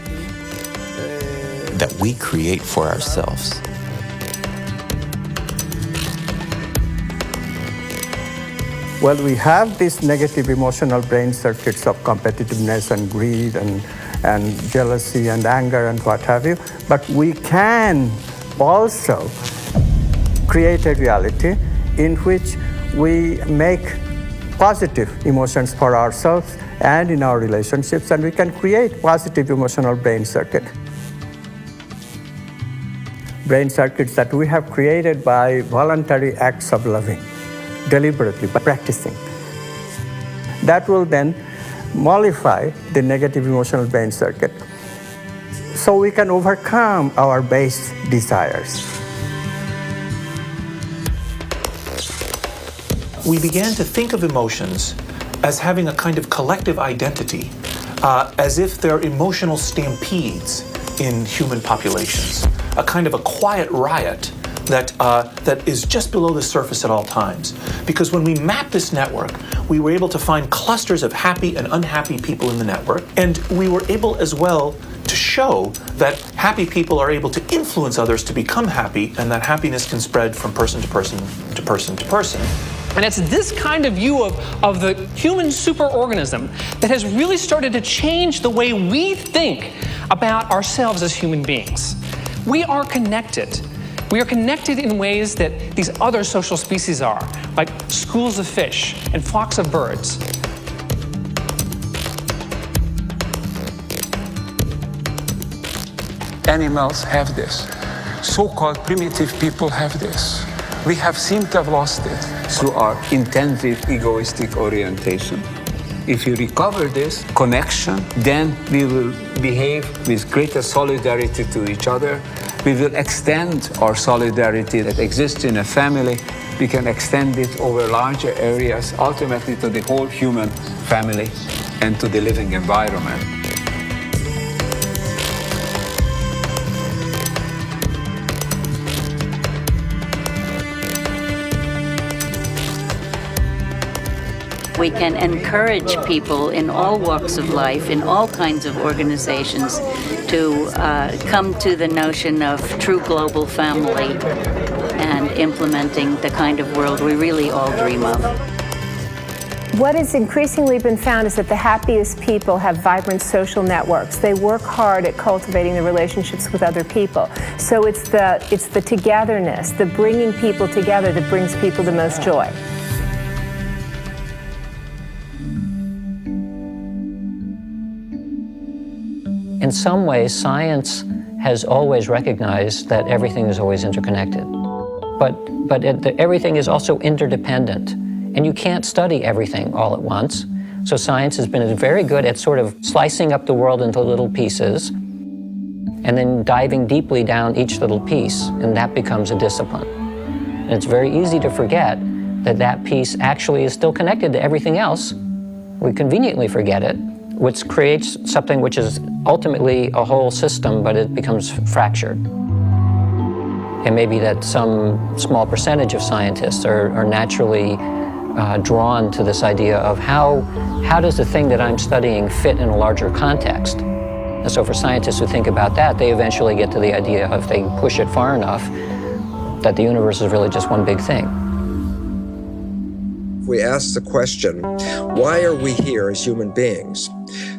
A: that we create for ourselves.
H: Well, we have these negative emotional brain circuits of competitiveness and greed and jealousy and anger and what have you, but we can also create a reality in which we make positive emotions for ourselves and in our relationships, and we can create positive emotional brain circuits that we have created by voluntary acts of loving, deliberately, by practicing. That will then mollify the negative emotional brain circuit so we can overcome our base desires.
I: We began to think of emotions as having a kind of collective identity, as if they're emotional stampedes in human populations, a kind of a quiet riot that is just below the surface at all times. Because when we mapped this network, we were able to find clusters of happy and unhappy people in the network, and we were able as well to show that happy people are able to influence others to become happy, and that happiness can spread from person to person to person to person.
N: And it's this kind of view of the human superorganism that has really started to change the way we think about ourselves as human beings. We are connected. We are connected in ways that these other social species are, like schools of fish and flocks of birds.
Q: Animals have this. So-called primitive people have this. We have seemed to have lost it through our intensive egoistic orientation. If you recover this connection, then we will behave with greater solidarity to each other. We will extend our solidarity that exists in a family. We can extend it over larger areas, ultimately to the whole human family and to the living environment.
G: We can encourage people in all walks of life, in all kinds of organizations, to come to the notion of true global family and implementing the kind of world we really all dream of.
M: What has increasingly been found is that the happiest people have vibrant social networks. They work hard at cultivating the relationships with other people. So it's the togetherness, the bringing people together that brings people the most joy.
X: In some ways, science has always recognized that everything is always interconnected. But everything is also interdependent, and you can't study everything all at once. So science has been very good at sort of slicing up the world into little pieces and then diving deeply down each little piece, and that becomes a discipline. And it's very easy to forget that that piece actually is still connected to everything else. We conveniently forget it, which creates something which is ultimately a whole system, but it becomes fractured. And maybe that some small percentage of scientists are naturally drawn to this idea of how does the thing that I'm studying fit in a larger context? And so for scientists who think about that, they eventually get to the idea of, if they push it far enough, that the universe is really just one big thing.
L: We ask the question, why are we here as human beings?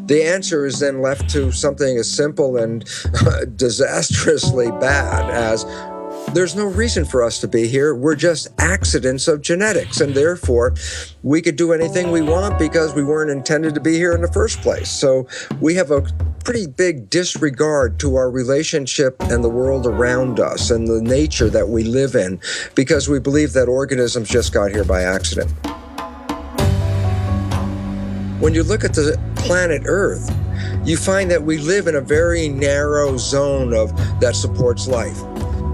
L: The answer is then left to something as simple and disastrously bad as, there's no reason for us to be here. We're just accidents of genetics, and therefore we could do anything we want because we weren't intended to be here in the first place. So we have a pretty big disregard to our relationship and the world around us and the nature that we live in, because we believe that organisms just got here by accident. When you look at the planet Earth, you find that we live in a very narrow zone that supports life.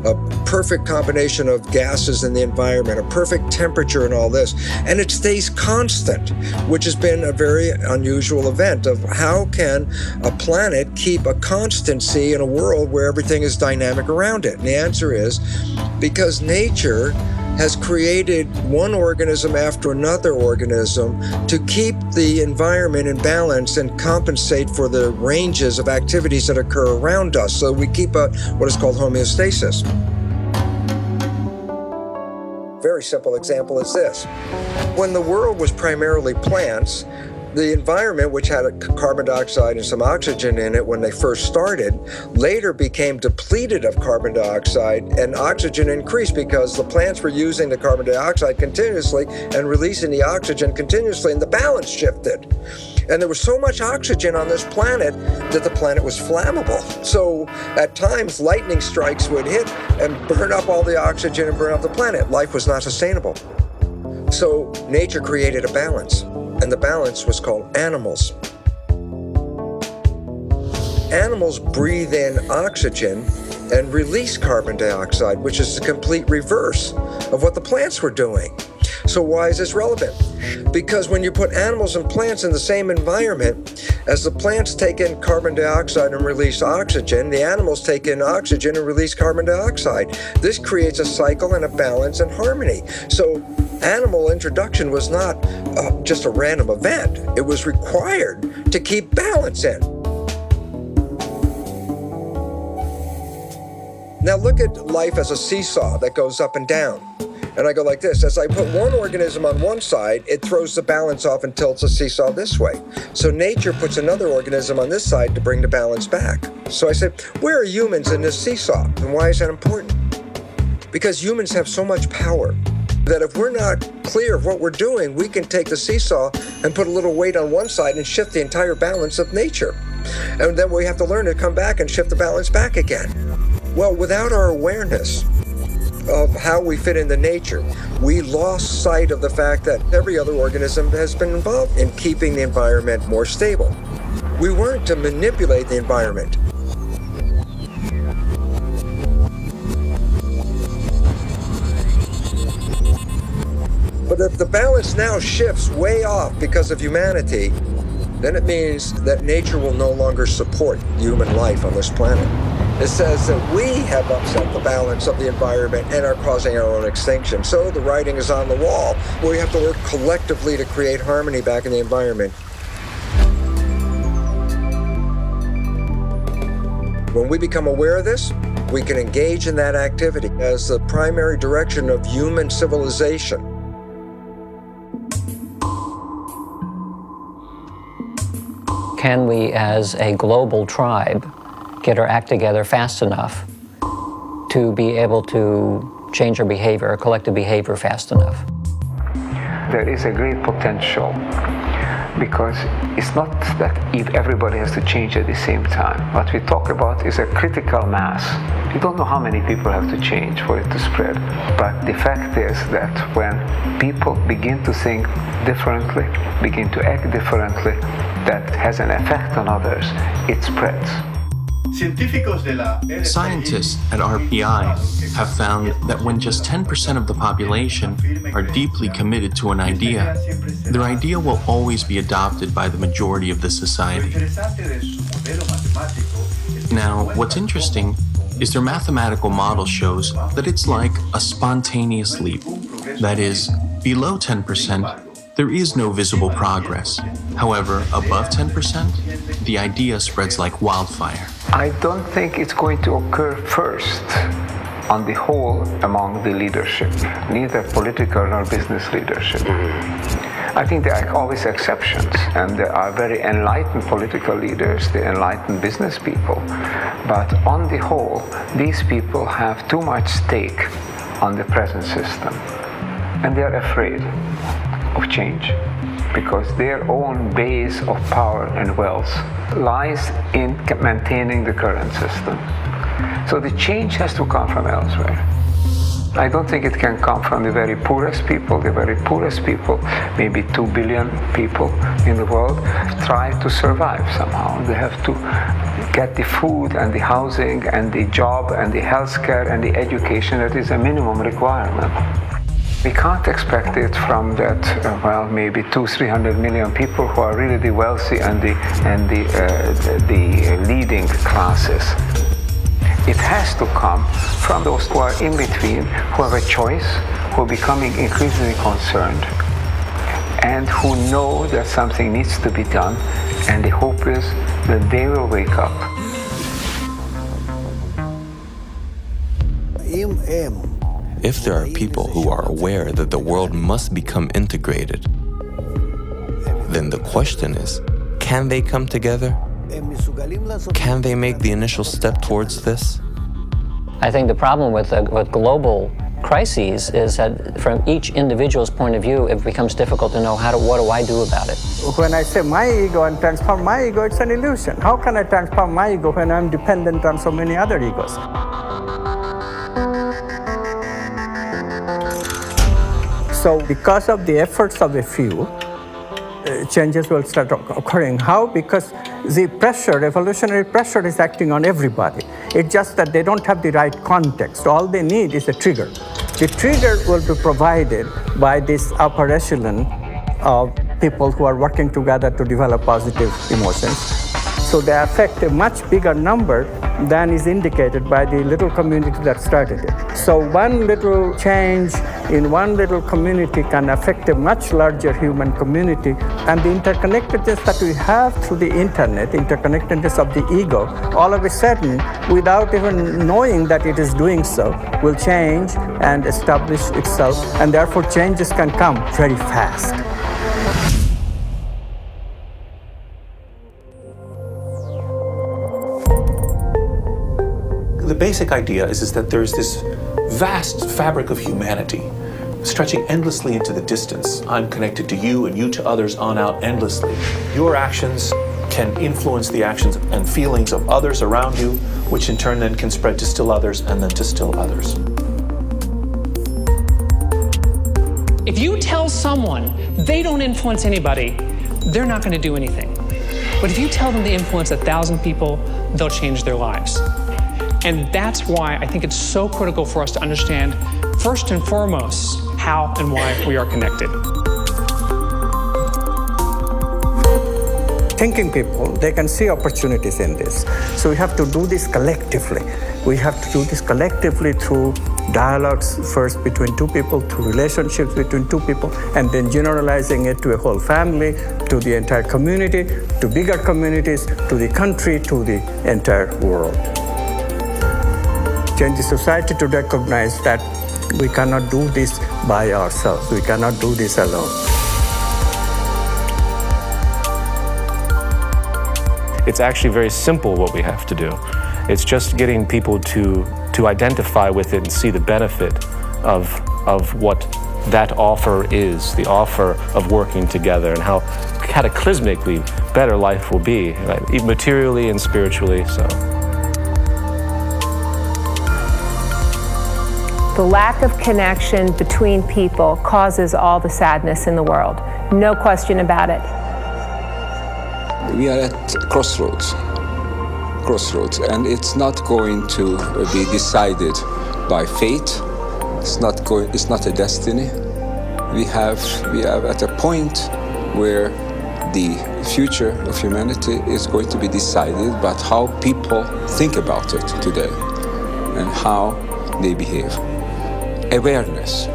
L: A perfect combination of gases in the environment, a perfect temperature and all this, and it stays constant, which has been a very unusual event of how can a planet keep a constancy in a world where everything is dynamic around it? And the answer is because nature has created one organism after another organism to keep the environment in balance and compensate for the ranges of activities that occur around us. So we keep what is called homeostasis. Very simple example is this. When the world was primarily plants, the environment, which had carbon dioxide and some oxygen in it when they first started, later became depleted of carbon dioxide, and oxygen increased because the plants were using the carbon dioxide continuously and releasing the oxygen continuously, and the balance shifted. And there was so much oxygen on this planet that the planet was flammable. So at times, lightning strikes would hit and burn up all the oxygen and burn up the planet. Life was not sustainable. So nature created a balance. And the balance was called animals. Animals breathe in oxygen and release carbon dioxide, which is the complete reverse of what the plants were doing. So why is this relevant? Because when you put animals and plants in the same environment, as the plants take in carbon dioxide and release oxygen, the animals take in oxygen and release carbon dioxide. This creates a cycle and a balance and harmony. So animal introduction was not just a random event. It was required to keep balance in. Now look at life as a seesaw that goes up and down. And I go like this. As I put one organism on one side, it throws the balance off and tilts the seesaw this way. So nature puts another organism on this side to bring the balance back. So I said, where are humans in this seesaw? And why is that important? Because humans have so much power that if we're not clear of what we're doing, we can take the seesaw and put a little weight on one side and shift the entire balance of nature. And then we have to learn to come back and shift the balance back again. Well, without our awareness of how we fit into nature, we lost sight of the fact that every other organism has been involved in keeping the environment more stable. We weren't to manipulate the environment. But if the balance now shifts way off because of humanity, then it means that nature will no longer support human life on this planet. It says that we have upset the balance of the environment and are causing our own extinction. So the writing is on the wall. We have to work collectively to create harmony back in the environment. When we become aware of this, we can engage in that activity as the primary direction of human civilization.
X: can we, as a global tribe, get our act together fast enough to be able to change our behavior, our collective behavior fast enough?
W: There is a great potential, because it's not that if everybody has to change at the same time. What we talk about is a critical mass. We don't know how many people have to change for it to spread. But the fact is that when people begin to think differently, begin to act differently, that has an effect on others, it spreads.
F: Scientists at RPI have found that when just 10% of the population are deeply committed to an idea, their idea will always be adopted by the majority of the society. Now, what's interesting is their mathematical model shows that it's like a spontaneous leap. That is, below 10%, there is no visible progress. However, above 10%, the idea spreads like wildfire.
W: I don't think it's going to occur first on the whole among the leadership, neither political nor business leadership. I think there are always exceptions, and there are very enlightened political leaders, the enlightened business people. But on the whole, these people have too much stake on the present system, and they are afraid of change, because their own base of power and wealth lies in maintaining the current system. So the change has to come from elsewhere. I don't think it can come from the very poorest people. The very poorest people, maybe 2 billion people in the world, try to survive somehow. They have to get the food and the housing and the job and the healthcare and the education that is a minimum requirement. We can't expect it from that, maybe 200-300 million people who are really the wealthy and the leading classes. It has to come from those who are in between, who have a choice, who are becoming increasingly concerned, and who know that something needs to be done, and the hope is that they will wake up.
A: If there are people who are aware that the world must become integrated, then the question is, can they come together? Can they make the initial step towards this?
X: I think the problem with global crises is that from each individual's point of view, it becomes difficult to know what do I do about it.
H: When I say my ego and transform my ego, it's an illusion. How can I transform my ego when I'm dependent on so many other egos? So because of the efforts of a few, changes will start occurring. How? Because the pressure, evolutionary pressure, is acting on everybody. It's just that they don't have the right context. All they need is a trigger. The trigger will be provided by this upper echelon of people who are working together to develop positive emotions. So they affect a much bigger number than is indicated by the little community that started it. So one little change in one little community can affect a much larger human community, and the interconnectedness that we have through the internet, interconnectedness of the ego, all of a sudden, without even knowing that it is doing so, will change and establish itself, and therefore changes can come very fast.
I: The basic idea is that there's this vast fabric of humanity stretching endlessly into the distance. I'm connected to you and you to others on out endlessly. Your actions can influence the actions and feelings of others around you, which in turn then can spread to still others and then to still others.
N: If you tell someone they don't influence anybody, they're not going to do anything. But if you tell them they influence 1,000 people, they'll change their lives. And that's why I think it's so critical for us to understand, first and foremost, how and why we are connected.
H: Thinking people, they can see opportunities in this. So we have to do this collectively. We have to do this collectively through dialogues, first between two people, through relationships between two people, and then generalizing it to a whole family, to the entire community, to bigger communities, to the country, to the entire world. Change the society to recognize that we cannot do this by ourselves. We cannot do this alone.
C: It's actually very simple what we have to do. It's just getting people to identify with it and see the benefit of what that offer is, the offer of working together, and how cataclysmically better life will be, right? Materially and spiritually. So.
M: The lack of connection between people causes all the sadness in the world. No question about it.
W: We are at crossroads, and it's not going to be decided by fate. It's not a destiny. We have at a point where the future of humanity is going to be decided by how people think about it today and how they behave. Awareness,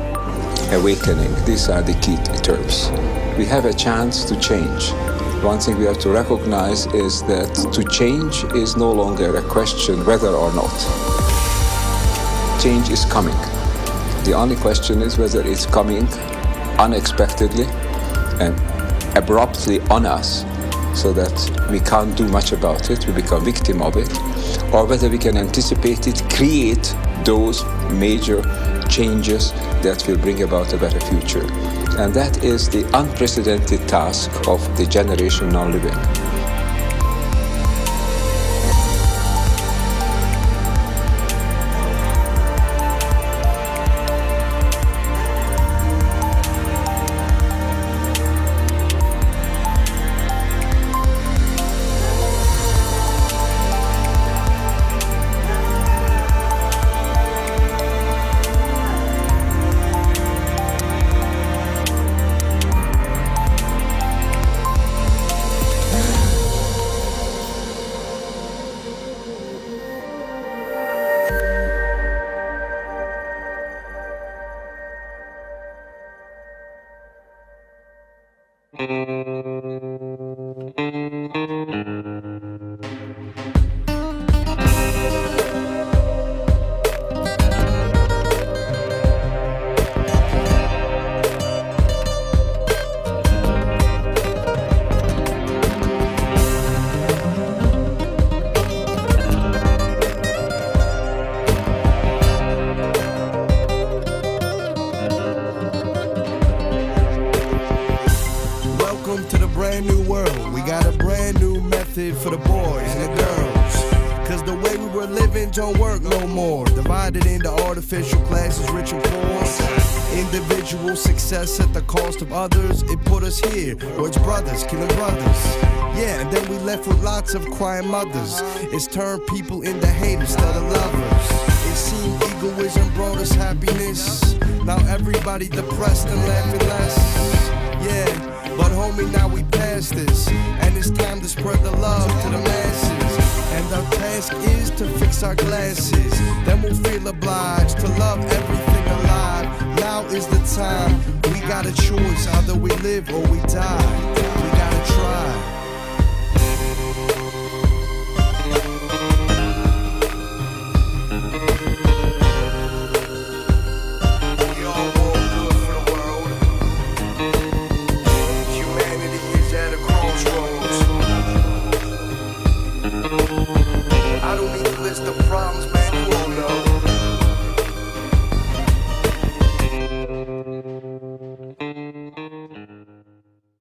W: awakening, these are the key terms. We have a chance to change. One thing we have to recognize is that to change is no longer a question whether or not. Change is coming. The only question is whether it's coming unexpectedly and abruptly on us so that we can't do much about it, we become victim of it, or whether we can anticipate it, create those major changes that will bring about a better future. And that is the unprecedented task of the generation now living.
J: For the boys and the girls, cause the way we were living don't work no more. Divided into artificial classes, rich and poor. Individual success at the cost of others. It put us here, where it's brothers killing brothers. Yeah, and then we left with lots of crying mothers. It's turned people into haters instead of lovers. It seemed egoism brought us happiness. Now everybody depressed and laughing less. Yeah. But homie, now we past this, and it's time to spread the love to the masses. And our task is to fix our glasses. Then we'll feel obliged to love everything alive. Now is the time. We got a choice, either we live or we die.